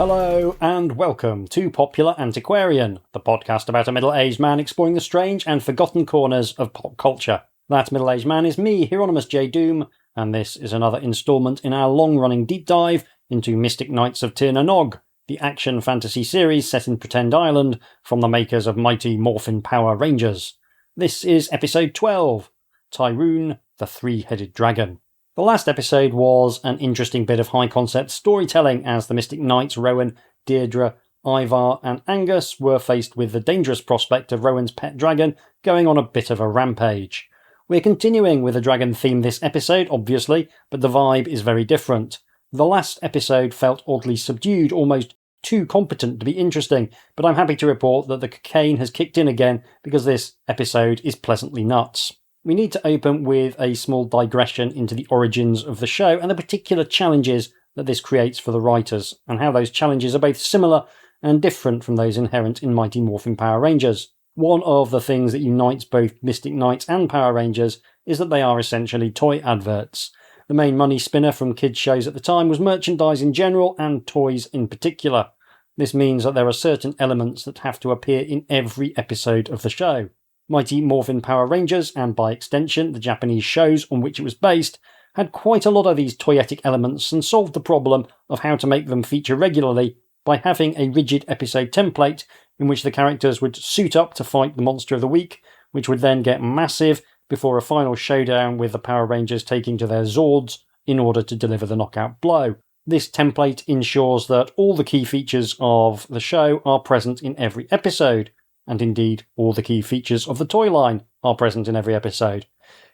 Hello and welcome to Popular Antiquarian, the podcast about a middle-aged man exploring the strange and forgotten corners of pop culture. That middle-aged man is me, Hieronymus J. Doom, and this is another instalment in our long-running deep dive into Mystic Knights of Tir na Nog, the action fantasy series set in Pretend Island from the makers of Mighty Morphin Power Rangers. This is episode 12, Tyrune, the Three-Headed Dragon. The last episode was an interesting bit of high-concept storytelling as the Mystic Knights Rohan, Deirdre, Ivar and Angus were faced with the dangerous prospect of Rowan's pet dragon going on a bit of a rampage. We're continuing with a dragon theme this episode, obviously, but the vibe is very different. The last episode felt oddly subdued, almost too competent to be interesting, but I'm happy to report that the cocaine has kicked in again because this episode is pleasantly nuts. We need to open with a small digression into the origins of the show and the particular challenges that this creates for the writers, and how those challenges are both similar and different from those inherent in Mighty Morphin Power Rangers. One of the things that unites both Mystic Knights and Power Rangers is that they are essentially toy adverts. The main money spinner from kids' shows at the time was merchandise in general and toys in particular. This means that there are certain elements that have to appear in every episode of the show. Mighty Morphin Power Rangers, and by extension the Japanese shows on which it was based, had quite a lot of these toyetic elements and solved the problem of how to make them feature regularly by having a rigid episode template in which the characters would suit up to fight the monster of the week, which would then get massive before a final showdown with the Power Rangers taking to their Zords in order to deliver the knockout blow. This template ensures that all the key features of the show are present in every episode, and indeed all the key features of the toy line are present in every episode.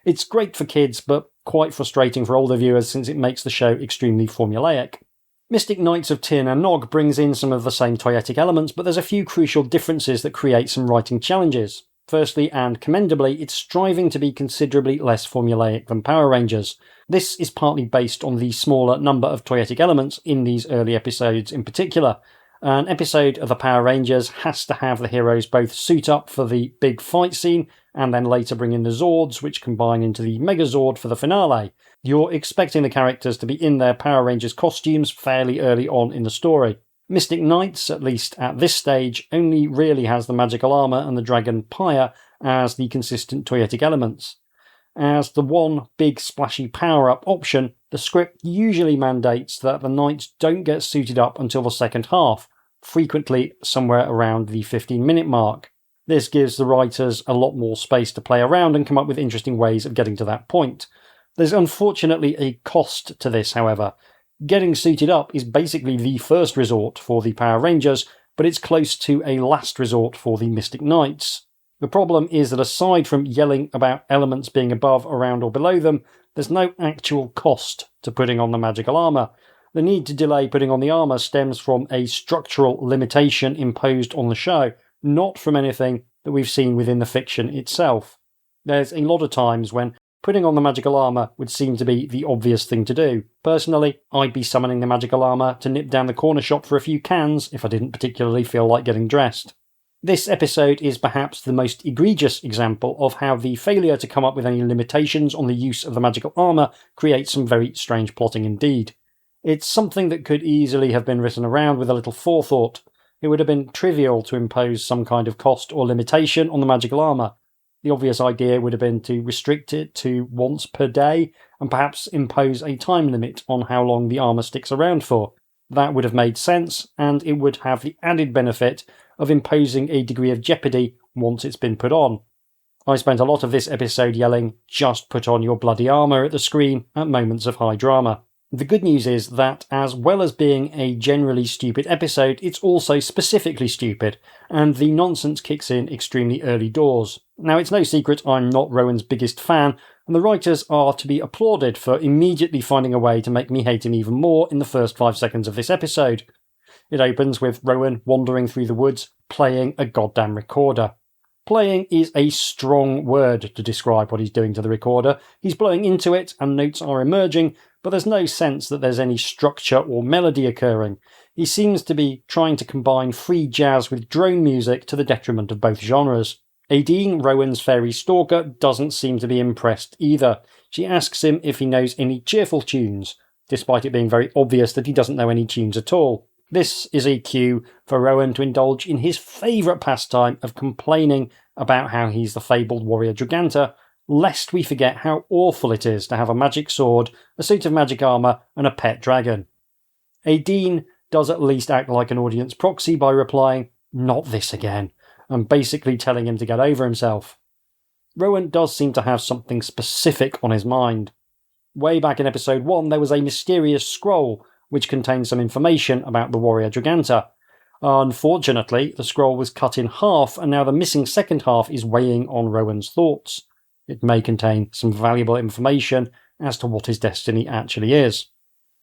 It's great for kids, but quite frustrating for older viewers since it makes the show extremely formulaic. Mystic Knights of Tir na Nog brings in some of the same toyetic elements, but there's a few crucial differences that create some writing challenges. Firstly, and commendably, it's striving to be considerably less formulaic than Power Rangers. This is partly based on the smaller number of toyetic elements in these early episodes in particular. An episode of the Power Rangers has to have the heroes both suit up for the big fight scene and then later bring in the Zords, which combine into the Megazord for the finale. You're expecting the characters to be in their Power Rangers costumes fairly early on in the story. Mystic Knights, at least at this stage, only really has the magical armour and the dragon pyre as the consistent toyetic elements. As the one big splashy power-up option, the script usually mandates that the Knights don't get suited up until the second half, frequently somewhere around the 15-minute mark. This gives the writers a lot more space to play around and come up with interesting ways of getting to that point. There's unfortunately a cost to this, however. Getting suited up is basically the first resort for the Power Rangers, but it's close to a last resort for the Mystic Knights. The problem is that aside from yelling about elements being above, around or below them, there's no actual cost to putting on the magical armour. The need to delay putting on the armour stems from a structural limitation imposed on the show, not from anything that we've seen within the fiction itself. There's a lot of times when putting on the magical armour would seem to be the obvious thing to do. Personally, I'd be summoning the magical armour to nip down the corner shop for a few cans if I didn't particularly feel like getting dressed. This episode is perhaps the most egregious example of how the failure to come up with any limitations on the use of the magical armour creates some very strange plotting indeed. It's something that could easily have been written around with a little forethought. It would have been trivial to impose some kind of cost or limitation on the magical armour. The obvious idea would have been to restrict it to once per day and perhaps impose a time limit on how long the armour sticks around for. That would have made sense, and it would have the added benefit of imposing a degree of jeopardy once it's been put on. I spent a lot of this episode yelling, "Just put on your bloody armour" at the screen at moments of high drama. The good news is that, as well as being a generally stupid episode, it's also specifically stupid, and the nonsense kicks in extremely early doors. Now, it's no secret I'm not Rowan's biggest fan, and the writers are to be applauded for immediately finding a way to make me hate him even more in the first 5 seconds of this episode. It opens with Rohan wandering through the woods, playing a goddamn recorder. Playing is a strong word to describe what he's doing to the recorder. He's blowing into it and notes are emerging, but there's no sense that there's any structure or melody occurring. He seems to be trying to combine free jazz with drone music to the detriment of both genres. Aideen, Rowan's fairy stalker, doesn't seem to be impressed either. She asks him if he knows any cheerful tunes, despite it being very obvious that he doesn't know any tunes at all. This is a cue for Rohan to indulge in his favourite pastime of complaining about how he's the fabled warrior Draganta, lest we forget how awful it is to have a magic sword, a suit of magic armour, and a pet dragon. Dean does at least act like an audience proxy by replying, "Not this again," and basically telling him to get over himself. Rohan does seem to have something specific on his mind. Way back in episode 1, there was a mysterious scroll which contained some information about the warrior Draganta. Unfortunately, the scroll was cut in half, and now the missing second half is weighing on Rohan's thoughts. It may contain some valuable information as to what his destiny actually is.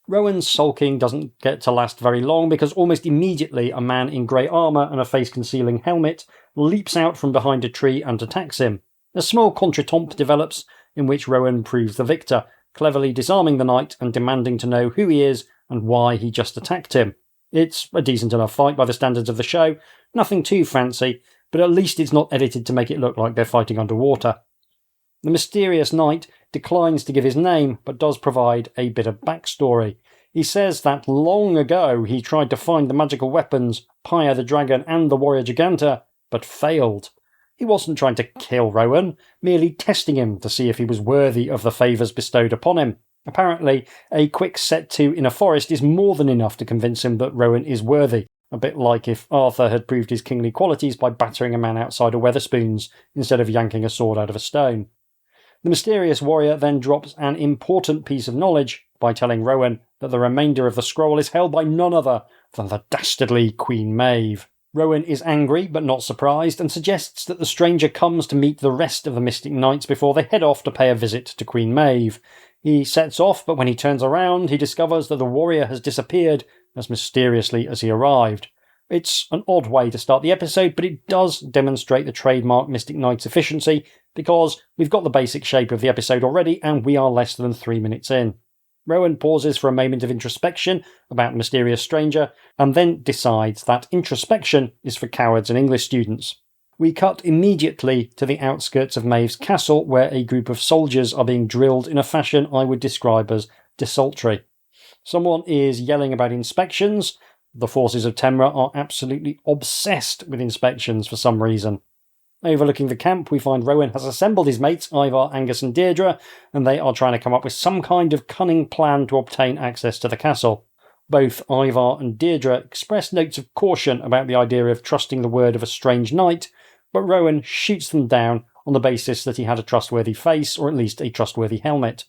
Rohan's sulking doesn't get to last very long because almost immediately a man in grey armour and a face-concealing helmet leaps out from behind a tree and attacks him. A small contretemps develops in which Rohan proves the victor, cleverly disarming the knight and demanding to know who he is and why he just attacked him. It's a decent enough fight by the standards of the show, nothing too fancy, but at least it's not edited to make it look like they're fighting underwater. The mysterious knight declines to give his name, but does provide a bit of backstory. He says that long ago he tried to find the magical weapons, Pyre the dragon and the warrior Draganta, but failed. He wasn't trying to kill Rohan, merely testing him to see if he was worthy of the favours bestowed upon him. Apparently, a quick set-to in a forest is more than enough to convince him that Rohan is worthy, a bit like if Arthur had proved his kingly qualities by battering a man outside of Wetherspoons instead of yanking a sword out of a stone. The mysterious warrior then drops an important piece of knowledge by telling Rohan that the remainder of the scroll is held by none other than the dastardly Queen Maeve. Rohan is angry but not surprised and suggests that the stranger comes to meet the rest of the Mystic Knights before they head off to pay a visit to Queen Maeve. He sets off, but when he turns around, he discovers that the warrior has disappeared as mysteriously as he arrived. It's an odd way to start the episode, but it does demonstrate the trademark Mystic Knight's efficiency, because we've got the basic shape of the episode already and we are less than 3 minutes in. Rohan pauses for a moment of introspection about the mysterious stranger, and then decides that introspection is for cowards and English students. We cut immediately to the outskirts of Maeve's castle, where a group of soldiers are being drilled in a fashion I would describe as desultory. Someone is yelling about inspections. The forces of Temra are absolutely obsessed with inspections for some reason. Overlooking the camp, we find Rohan has assembled his mates, Ivar, Angus and Deirdre, and they are trying to come up with some kind of cunning plan to obtain access to the castle. Both Ivar and Deirdre express notes of caution about the idea of trusting the word of a strange knight, but Rohan shoots them down on the basis that he had a trustworthy face, or at least a trustworthy helmet.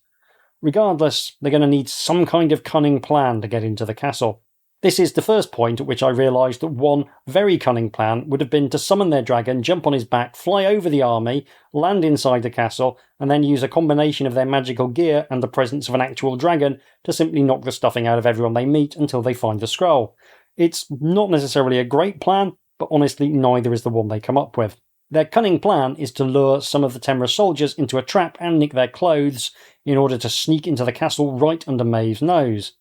Regardless, they're going to need some kind of cunning plan to get into the castle. This is the first point at which I realised that one very cunning plan would have been to summon their dragon, jump on his back, fly over the army, land inside the castle, and then use a combination of their magical gear and the presence of an actual dragon to simply knock the stuffing out of everyone they meet until they find the scroll. It's not necessarily a great plan, but honestly neither is the one they come up with. Their cunning plan is to lure some of the Temra soldiers into a trap and nick their clothes in order to sneak into the castle right under Maeve's nose.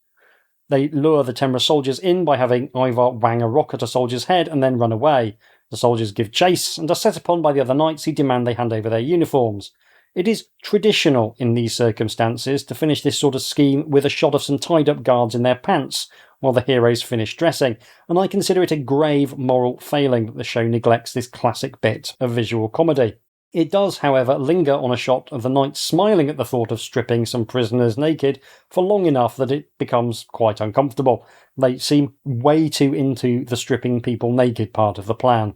They lure the Temra soldiers in by having Ivar wang a rock at a soldier's head and then run away. The soldiers give chase and are set upon by the other knights who demand they hand over their uniforms. It is traditional in these circumstances to finish this sort of scheme with a shot of some tied-up guards in their pants while the heroes finish dressing, and I consider it a grave moral failing that the show neglects this classic bit of visual comedy. It does, however, linger on a shot of the knights smiling at the thought of stripping some prisoners naked for long enough that it becomes quite uncomfortable. They seem way too into the stripping people naked part of the plan.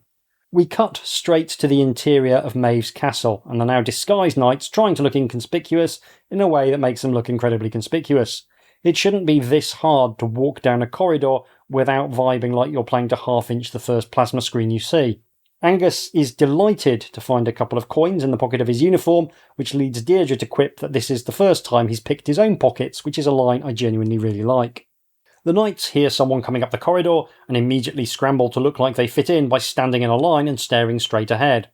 We cut straight to the interior of Maeve's castle, and the now disguised knights trying to look inconspicuous in a way that makes them look incredibly conspicuous. It shouldn't be this hard to walk down a corridor without vibing like you're playing to half-inch the first plasma screen you see. Angus is delighted to find a couple of coins in the pocket of his uniform, which leads Deirdre to quip that this is the first time he's picked his own pockets, which is a line I genuinely really like. The knights hear someone coming up the corridor and immediately scramble to look like they fit in by standing in a line and staring straight ahead.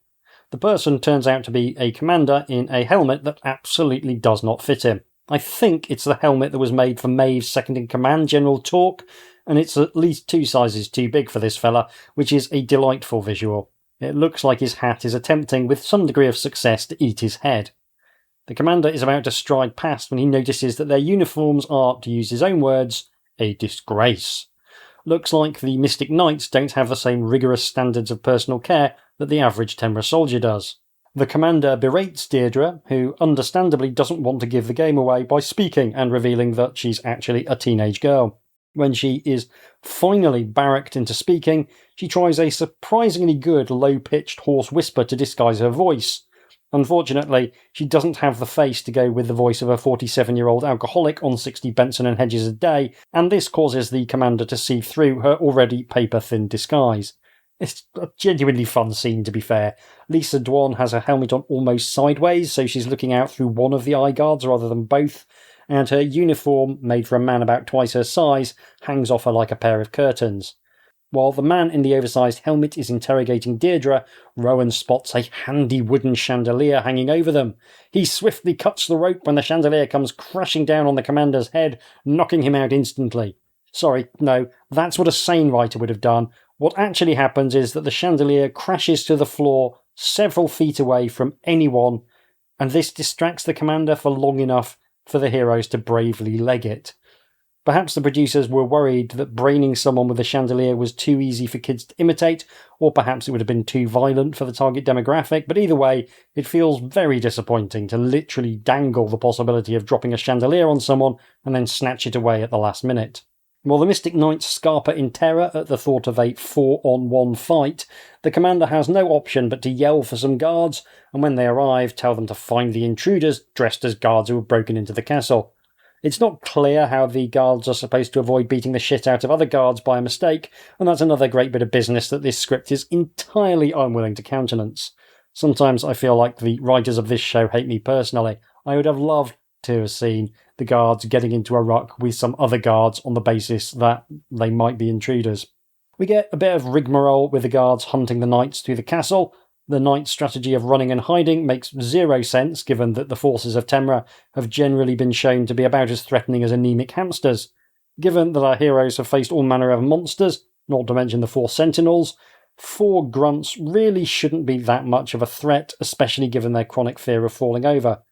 The person turns out to be a commander in a helmet that absolutely does not fit him. I think it's the helmet that was made for Maeve's second-in-command, General Torque, and it's at least 2 sizes too big for this fella, which is a delightful visual. It looks like his hat is attempting with some degree of success to eat his head. The commander is about to stride past when he notices that their uniforms are, to use his own words, a disgrace. looks like the Mystic Knights don't have the same rigorous standards of personal care that the average Tenra soldier does. The commander berates Deirdre, who understandably doesn't want to give the game away by speaking and revealing that she's actually a teenage girl. When she is finally barracked into speaking, she tries a surprisingly good low-pitched hoarse whisper to disguise her voice. Unfortunately, she doesn't have the face to go with the voice of a 47-year-old alcoholic on 60 Benson and Hedges a day, and this causes the commander to see through her already paper-thin disguise. It's a genuinely fun scene, to be fair. Lisa Dwan has her helmet on almost sideways, so she's looking out through one of the eye guards rather than both, and her uniform, made for a man about twice her size, hangs off her like a pair of curtains. While the man in the oversized helmet is interrogating Deirdre, Rohan spots a handy wooden chandelier hanging over them. He swiftly cuts the rope when the chandelier comes crashing down on the commander's head, knocking him out instantly. Sorry, no, that's what a sane writer would have done. What actually happens is that the chandelier crashes to the floor several feet away from anyone, and this distracts the commander for long enough for the heroes to bravely leg it. Perhaps the producers were worried that braining someone with a chandelier was too easy for kids to imitate, or perhaps it would have been too violent for the target demographic, but either way, it feels very disappointing to literally dangle the possibility of dropping a chandelier on someone and then snatch it away at the last minute. While the Mystic Knights scarper in terror at the thought of a 4-on-1 fight, the commander has no option but to yell for some guards, and when they arrive, tell them to find the intruders dressed as guards who have broken into the castle. It's not clear how the guards are supposed to avoid beating the shit out of other guards by a mistake, and that's another great bit of business that this script is entirely unwilling to countenance. Sometimes I feel like the writers of this show hate me personally. I would have loved to have seen the guards getting into a ruck with some other guards on the basis that they might be intruders. We get a bit of rigmarole with the guards hunting the knights through the castle. The knights' strategy of running and hiding makes zero sense given that the forces of Tenra have generally been shown to be about as threatening as anemic hamsters. Given that our heroes have faced all manner of monsters, not to mention the 4 sentinels, 4 grunts really shouldn't be that much of a threat, especially given their chronic fear of falling over.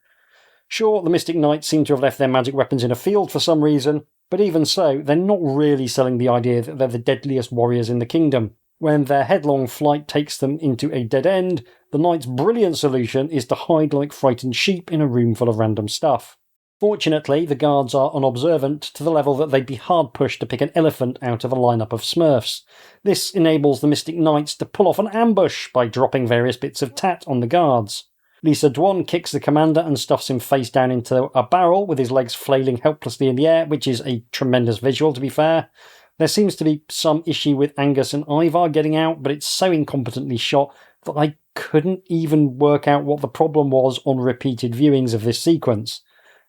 Sure, the Mystic Knights seem to have left their magic weapons in a field for some reason, but even so, they're not really selling the idea that they're the deadliest warriors in the kingdom. When their headlong flight takes them into a dead end, the Knights' brilliant solution is to hide like frightened sheep in a room full of random stuff. Fortunately, the guards are unobservant to the level that they'd be hard-pushed to pick an elephant out of a lineup of Smurfs. This enables the Mystic Knights to pull off an ambush by dropping various bits of tat on the guards. Lisa Dwan kicks the commander and stuffs him face down into a barrel with his legs flailing helplessly in the air, which is a tremendous visual, to be fair. There seems to be some issue with Angus and Ivar getting out, but it's so incompetently shot that I couldn't even work out what the problem was on repeated viewings of this sequence.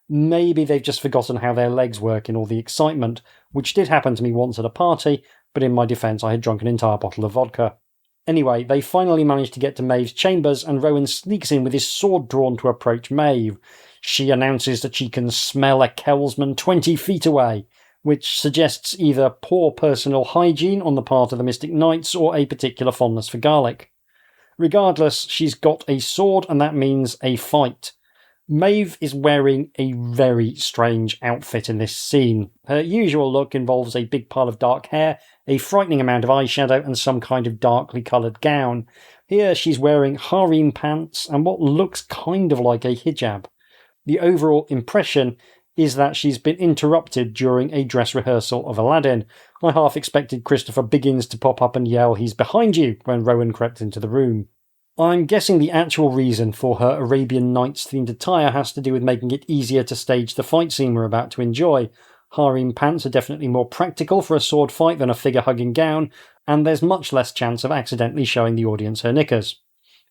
Maybe they've just forgotten how their legs work in all the excitement, which did happen to me once at a party, but in my defence I had drunk an entire bottle of vodka. Anyway, they finally manage to get to Maeve's chambers, and Rohan sneaks in with his sword drawn to approach Maeve. She announces that she can smell a Kelsman 20 feet away, which suggests either poor personal hygiene on the part of the Mystic Knights or a particular fondness for garlic. Regardless, she's got a sword, and that means a fight. Maeve is wearing a very strange outfit in this scene. Her usual look involves a big pile of dark hair, a frightening amount of eyeshadow, and some kind of darkly coloured gown. Here she's wearing harem pants and what looks kind of like a hijab. The overall impression is that she's been interrupted during a dress rehearsal of Aladdin. I half expected Christopher Biggins to pop up and yell, "He's behind you," when Rohan crept into the room. I'm guessing the actual reason for her Arabian Nights-themed attire has to do with making it easier to stage the fight scene we're about to enjoy. Harem pants are definitely more practical for a sword fight than a figure-hugging gown, and there's much less chance of accidentally showing the audience her knickers.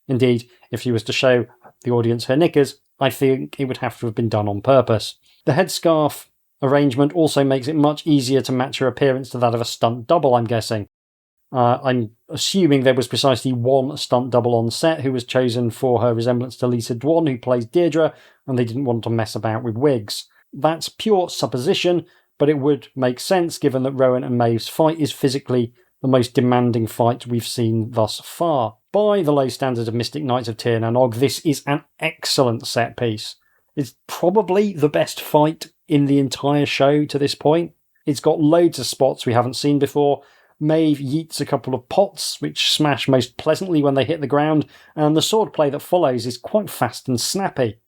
Indeed, if she was to show the audience her knickers, I think it would have to have been done on purpose. The headscarf arrangement also makes it much easier to match her appearance to that of a stunt double, I'm guessing. I'm assuming there was precisely one stunt double on set who was chosen for her resemblance to Lisa Dwan, who plays Deirdre, and they didn't want to mess about with wigs. That's pure supposition, but it would make sense given that Rohan and Maeve's fight is physically the most demanding fight we've seen thus far. By the low standards of Mystic Knights of Tir na Nog, this is an excellent set piece. It's probably the best fight in the entire show to this point. It's got loads of spots we haven't seen before. Maeve yeets a couple of pots, which smash most pleasantly when they hit the ground, and the swordplay that follows is quite fast and snappy.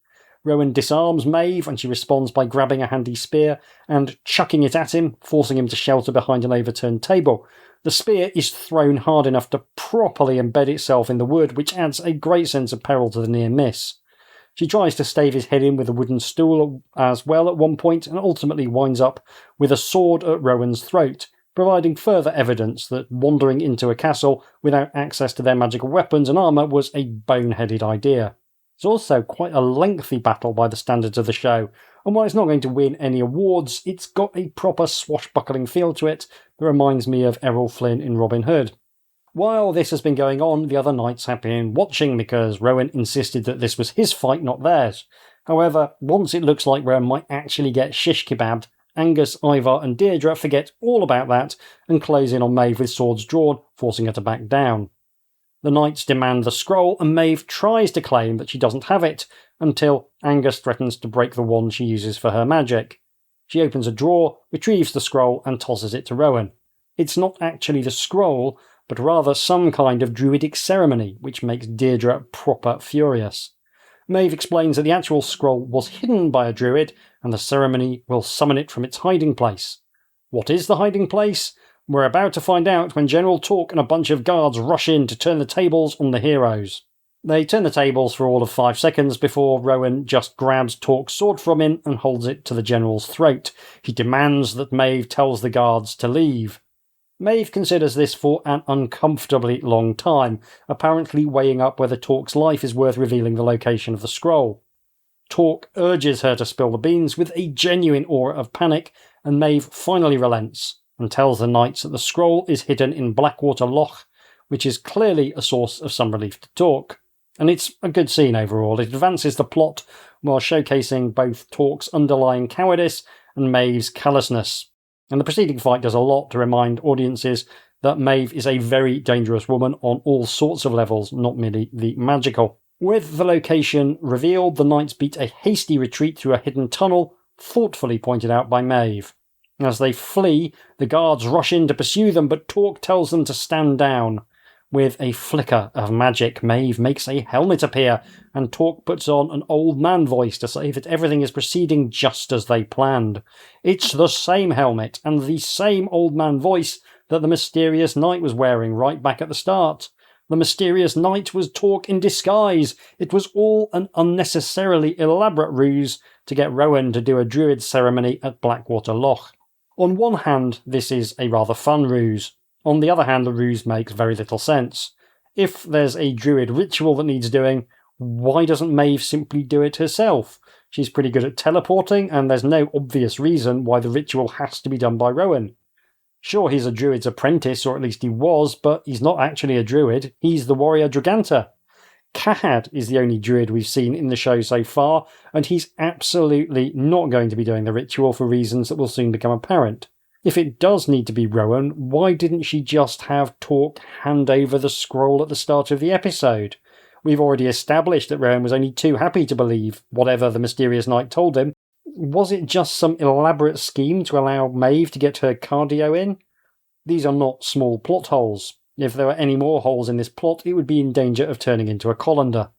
Rohan disarms Maeve, and she responds by grabbing a handy spear and chucking it at him, forcing him to shelter behind an overturned table. The spear is thrown hard enough to properly embed itself in the wood, which adds a great sense of peril to the near miss. She tries to stave his head in with a wooden stool as well at one point, and ultimately winds up with a sword at Rowan's throat, providing further evidence that wandering into a castle without access to their magical weapons and armour was a boneheaded idea. It's also quite a lengthy battle by the standards of the show, and while it's not going to win any awards, it's got a proper swashbuckling feel to it that reminds me of Errol Flynn in Robin Hood. While this has been going on, the other knights have been watching because Rowan insisted that this was his fight, not theirs. However, once it looks like Rowan might actually get shish kebabbed, Angus, Ivar and Deirdre forget all about that and close in on Maeve with swords drawn, forcing her to back down. The knights demand the scroll, and Maeve tries to claim that she doesn't have it, until Angus threatens to break the wand she uses for her magic. She opens a drawer, retrieves the scroll, and tosses it to Rowan. It's not actually the scroll, but rather some kind of druidic ceremony, which makes Deirdre proper furious. Maeve explains that the actual scroll was hidden by a druid, and the ceremony will summon it from its hiding place. What is the hiding place? We're about to find out when General Torque and a bunch of guards rush in to turn the tables on the heroes. They turn the tables for all of 5 seconds before Rowan just grabs Torque's sword from him and holds it to the general's throat. He demands that Maeve tells the guards to leave. Maeve considers this for an uncomfortably long time, apparently weighing up whether Torque's life is worth revealing the location of the scroll. Torque urges her to spill the beans with a genuine aura of panic, and Maeve finally relents and tells the knights that the scroll is hidden in Blackwater Loch, which is clearly a source of some relief to Torque. And it's a good scene overall. It advances the plot while showcasing both Torque's underlying cowardice and Maeve's callousness. And the preceding fight does a lot to remind audiences that Maeve is a very dangerous woman on all sorts of levels, not merely the magical. With the location revealed, the knights beat a hasty retreat through a hidden tunnel, thoughtfully pointed out by Maeve. As they flee, the guards rush in to pursue them, but Torque tells them to stand down. With a flicker of magic, Maeve makes a helmet appear, and Torque puts on an old man voice to say that everything is proceeding just as they planned. It's the same helmet and the same old man voice that the mysterious knight was wearing right back at the start. The mysterious knight was Torque in disguise. It was all an unnecessarily elaborate ruse to get Rowan to do a druid ceremony at Blackwater Loch. On one hand, this is a rather fun ruse. On the other hand, the ruse makes very little sense. If there's a druid ritual that needs doing, why doesn't Maeve simply do it herself? She's pretty good at teleporting, and there's no obvious reason why the ritual has to be done by Rowan. Sure, he's a druid's apprentice, or at least he was, but he's not actually a druid. He's the warrior Draganta. Cahad is the only druid we've seen in the show so far, and he's absolutely not going to be doing the ritual for reasons that will soon become apparent. If it does need to be Rowan, why didn't she just have Torque hand over the scroll at the start of the episode? We've already established that Rowan was only too happy to believe whatever the mysterious knight told him. Was it just some elaborate scheme to allow Maeve to get her cardio in? These are not small plot holes. If there were any more holes in this plot, it would be in danger of turning into a colander.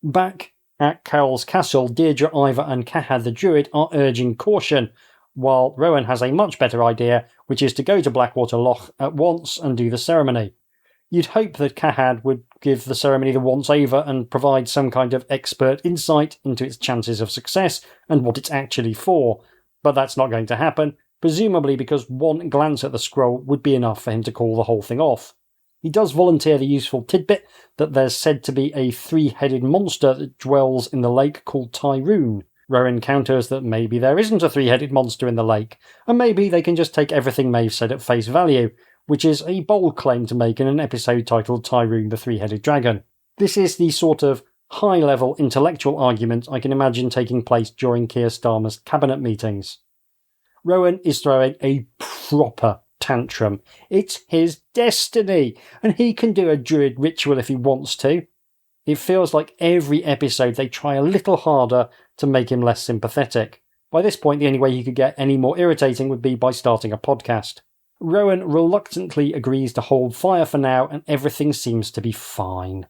Back at Cowl's Castle, Deirdre, Ivar and Cahad the Druid are urging caution, while Rowan has a much better idea, which is to go to Blackwater Loch at once and do the ceremony. You'd hope that Cahad would give the ceremony the once-over and provide some kind of expert insight into its chances of success and what it's actually for, but that's not going to happen, presumably because one glance at the scroll would be enough for him to call the whole thing off. He does volunteer the useful tidbit that there's said to be a 3-headed monster that dwells in the lake called Tyrune. Rowan counters that maybe there isn't a 3-headed monster in the lake, and maybe they can just take everything Maeve said at face value, which is a bold claim to make in an episode titled Tyrune the 3-Headed Dragon. This is the sort of high-level intellectual argument I can imagine taking place during Keir Starmer's cabinet meetings. Rowan is throwing a proper tantrum. It's his destiny, and he can do a druid ritual if he wants to. It feels like every episode they try a little harder to make him less sympathetic. By this point, the only way he could get any more irritating would be by starting a podcast. Rohan reluctantly agrees to hold fire for now, and everything seems to be fine.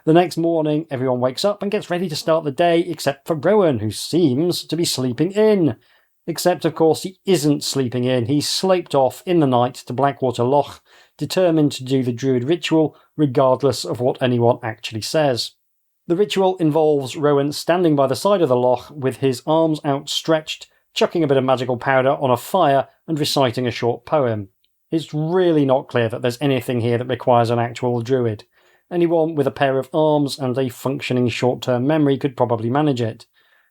The next morning, everyone wakes up and gets ready to start the day, except for Rohan, who seems to be sleeping in. Except, of course, he isn't sleeping in. He's sloped off in the night to Blackwater Loch, determined to do the druid ritual, regardless of what anyone actually says. The ritual involves Rohan standing by the side of the loch with his arms outstretched, chucking a bit of magical powder on a fire and reciting a short poem. It's really not clear that there's anything here that requires an actual druid. Anyone with a pair of arms and a functioning short-term memory could probably manage it.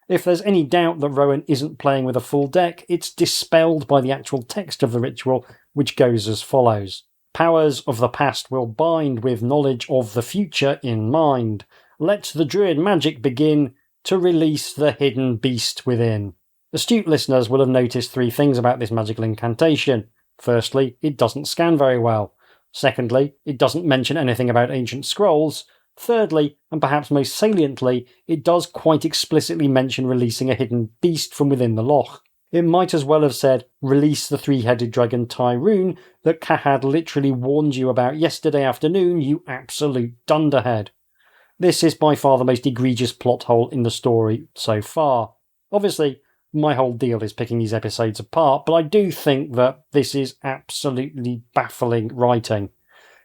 If there's any doubt that Rohan isn't playing with a full deck, it's dispelled by the actual text of the ritual, which goes as follows. Powers of the past will bind with knowledge of the future in mind. Let the druid magic begin to release the hidden beast within. Astute listeners will have noticed 3 things about this magical incantation. Firstly, it doesn't scan very well. Secondly, it doesn't mention anything about ancient scrolls. Thirdly, and perhaps most saliently, it does quite explicitly mention releasing a hidden beast from within the loch. It might as well have said, release the 3-headed dragon Tyrune that Cahad literally warned you about yesterday afternoon, you absolute dunderhead. This is by far the most egregious plot hole in the story so far. Obviously, my whole deal is picking these episodes apart, but I do think that this is absolutely baffling writing.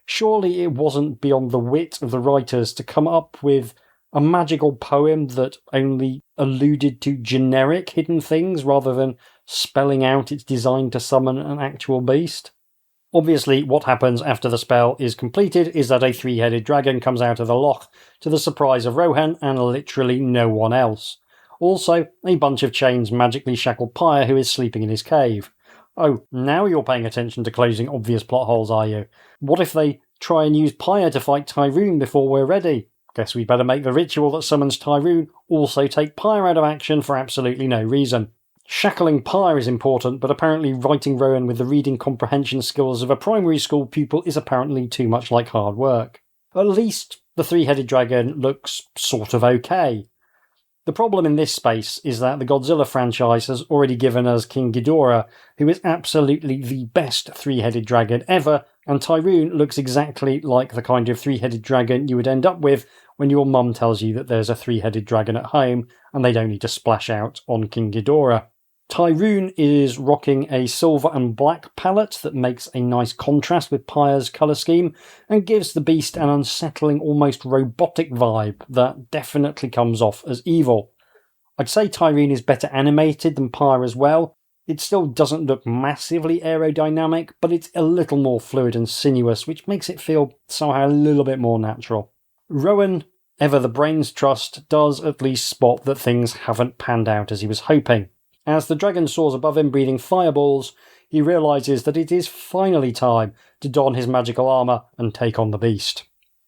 Surely it wasn't beyond the wit of the writers to come up with a magical poem that only alluded to generic hidden things rather than spelling out it's designed to summon an actual beast? Obviously, what happens after the spell is completed is that a 3-headed dragon comes out of the loch, to the surprise of Rohan and literally no one else. Also, a bunch of chains magically shackle Pyre, who is sleeping in his cave. Oh, now you're paying attention to closing obvious plot holes, are you? What if they try and use Pyre to fight Tyrune before we're ready? Guess we'd better make the ritual that summons Tyrune also take Pyre out of action for absolutely no reason. Shackling Pyre is important, but apparently writing Rohan with the reading comprehension skills of a primary school pupil is apparently too much like hard work. At least the 3-headed dragon looks sort of okay. The problem in this space is that the Godzilla franchise has already given us King Ghidorah, who is absolutely the best 3-headed dragon ever, and Tyrune looks exactly like the kind of 3-headed dragon you would end up with when your mum tells you that there's a 3-headed dragon at home and they don't need to splash out on King Ghidorah. Tyrune is rocking a silver and black palette that makes a nice contrast with Pyre's colour scheme and gives the beast an unsettling, almost robotic vibe that definitely comes off as evil. I'd say Tyrune is better animated than Pyre as well. It still doesn't look massively aerodynamic, but it's a little more fluid and sinuous, which makes it feel somehow a little bit more natural. Rohan, ever the brains trust, does at least spot that things haven't panned out as he was hoping. As the dragon soars above him breathing fireballs, he realises that it is finally time to don his magical armour and take on the beast.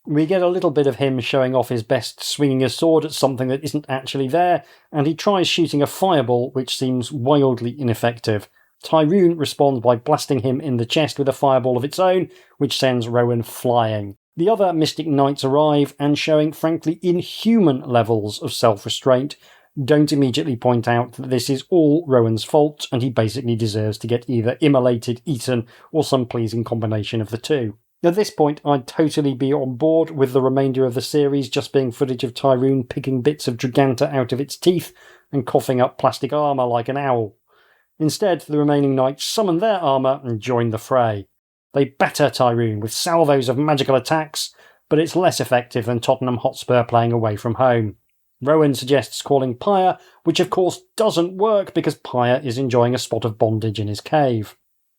We get a little bit of him showing off his best swinging a sword at something that isn't actually there, and he tries shooting a fireball which seems wildly ineffective. Tyrune responds by blasting him in the chest with a fireball of its own, which sends Rohan flying. The other Mystic Knights arrive and, showing frankly inhuman levels of self-restraint, don't immediately point out that this is all Rohan's fault and he basically deserves to get either immolated, eaten, or some pleasing combination of the two. At this point, I'd totally be on board with the remainder of the series just being footage of Tyrune picking bits of Draganta out of its teeth and coughing up plastic armour like an owl. Instead, the remaining knights summon their armour and join the fray. They batter Tyrune with salvos of magical attacks, but it's less effective than Tottenham Hotspur playing away from home. Rohan suggests calling Pyre, which of course doesn't work because Pyre is enjoying a spot of bondage in his cave.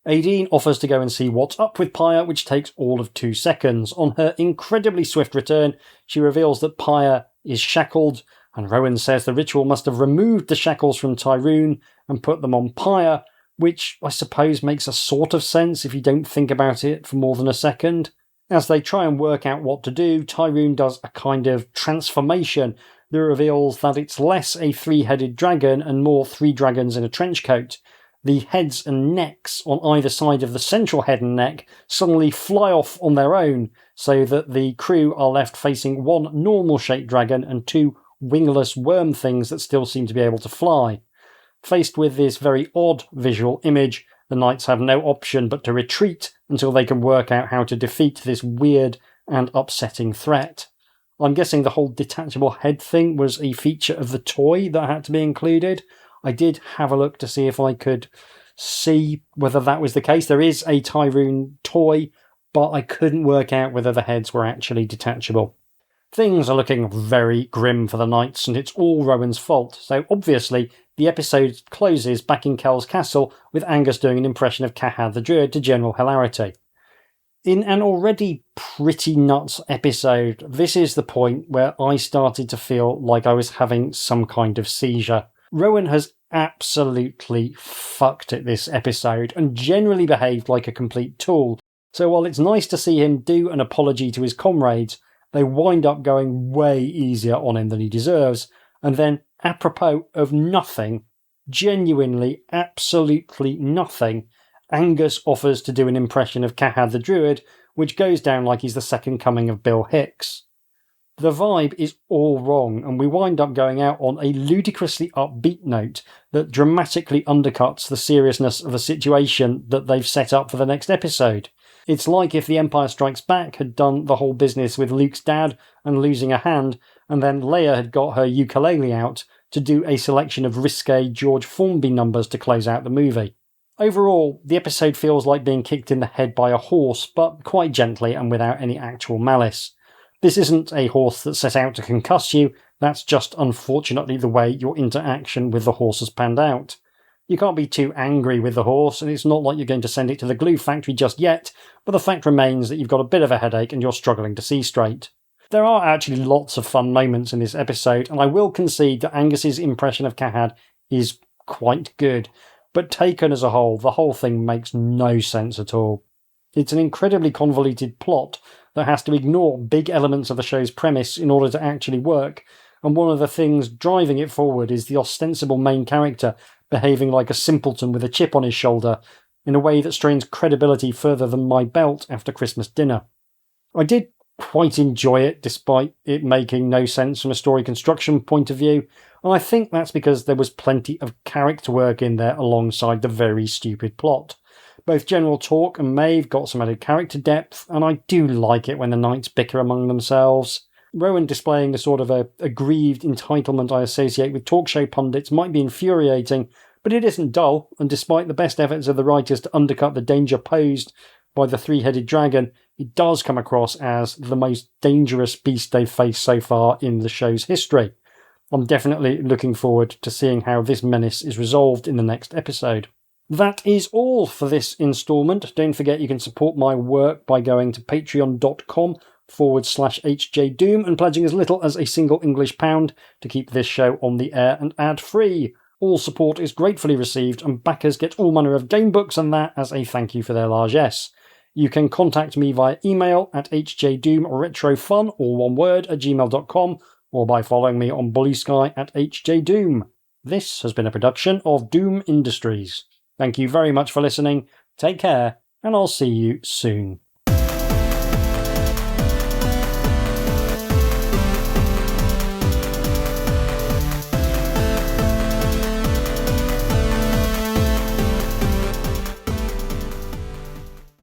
Aideen offers to go and see what's up with Pyre, which takes all of 2 seconds. On her incredibly swift return, she reveals that Pyre is shackled, and Rohan says the ritual must have removed the shackles from Tyrune and put them on Pyre, which I suppose makes a sort of sense if you don't think about it for more than a second. As they try and work out what to do, Tyrune does a kind of transformation that reveals that it's less a 3-headed dragon and more 3 dragons in a trench coat. The heads and necks on either side of the central head and neck suddenly fly off on their own, so that the crew are left facing 1 normal-shaped dragon and 2 wingless worm things that still seem to be able to fly. Faced with this very odd visual image, the knights have no option but to retreat until they can work out how to defeat this weird and upsetting threat. I'm guessing the whole detachable head thing was a feature of the toy that had to be included. I did have a look to see if I could see whether that was the case. There is a Tyrune toy, but I couldn't work out whether the heads were actually detachable. Things are looking very grim for the knights, and it's all Rowan's fault. So obviously, the episode closes back in Kel's castle with Angus doing an impression of Cahad the Druid to general hilarity. In an already pretty nuts episode, this is the point where I started to feel like I was having some kind of seizure. Rowan has absolutely fucked it this episode and generally behaved like a complete tool. So while it's nice to see him do an apology to his comrades, they wind up going way easier on him than he deserves. And then, apropos of nothing, genuinely, absolutely nothing, Angus offers to do an impression of Cahad the Druid, which goes down like he's the second coming of Bill Hicks. The vibe is all wrong, and we wind up going out on a ludicrously upbeat note that dramatically undercuts the seriousness of the situation that they've set up for the next episode. It's like if The Empire Strikes Back had done the whole business with Luke's dad and losing a hand, and then Leia had got her ukulele out to do a selection of risque George Formby numbers to close out the movie. Overall, the episode feels like being kicked in the head by a horse, but quite gently and without any actual malice. This isn't a horse that set out to concuss you, that's just unfortunately the way your interaction with the horse has panned out. You can't be too angry with the horse, and it's not like you're going to send it to the glue factory just yet, but the fact remains that you've got a bit of a headache and you're struggling to see straight. There are actually lots of fun moments in this episode, and I will concede that Angus's impression of Cahad is quite good, but taken as a whole, the whole thing makes no sense at all. It's an incredibly convoluted plot that has to ignore big elements of the show's premise in order to actually work, and one of the things driving it forward is the ostensible main character behaving like a simpleton with a chip on his shoulder in a way that strains credibility further than my belt after Christmas dinner. I did quite enjoy it, despite it making no sense from a story construction point of view, and I think that's because there was plenty of character work in there alongside the very stupid plot. Both General Torque and Maeve got some added character depth, and I do like it when the knights bicker among themselves. Rowan displaying the sort of a aggrieved entitlement I associate with talk show pundits might be infuriating, but it isn't dull, and despite the best efforts of the writers to undercut the danger posed by the three-headed dragon, it does come across as the most dangerous beast they've faced so far in the show's history. I'm definitely looking forward to seeing how this menace is resolved in the next episode. That is all for this instalment. Don't forget you can support my work by going to patreon.com/HJDoom and pledging as little as a single English pound to keep this show on the air and ad-free. All support is gratefully received, and backers get all manner of game books and that as a thank you for their largesse. You can contact me via email at hjdoomretrofun, all one word, @gmail.com, or by following me on Blue Sky at HJDoom. This has been a production of Doom Industries. Thank you very much for listening, take care, and I'll see you soon.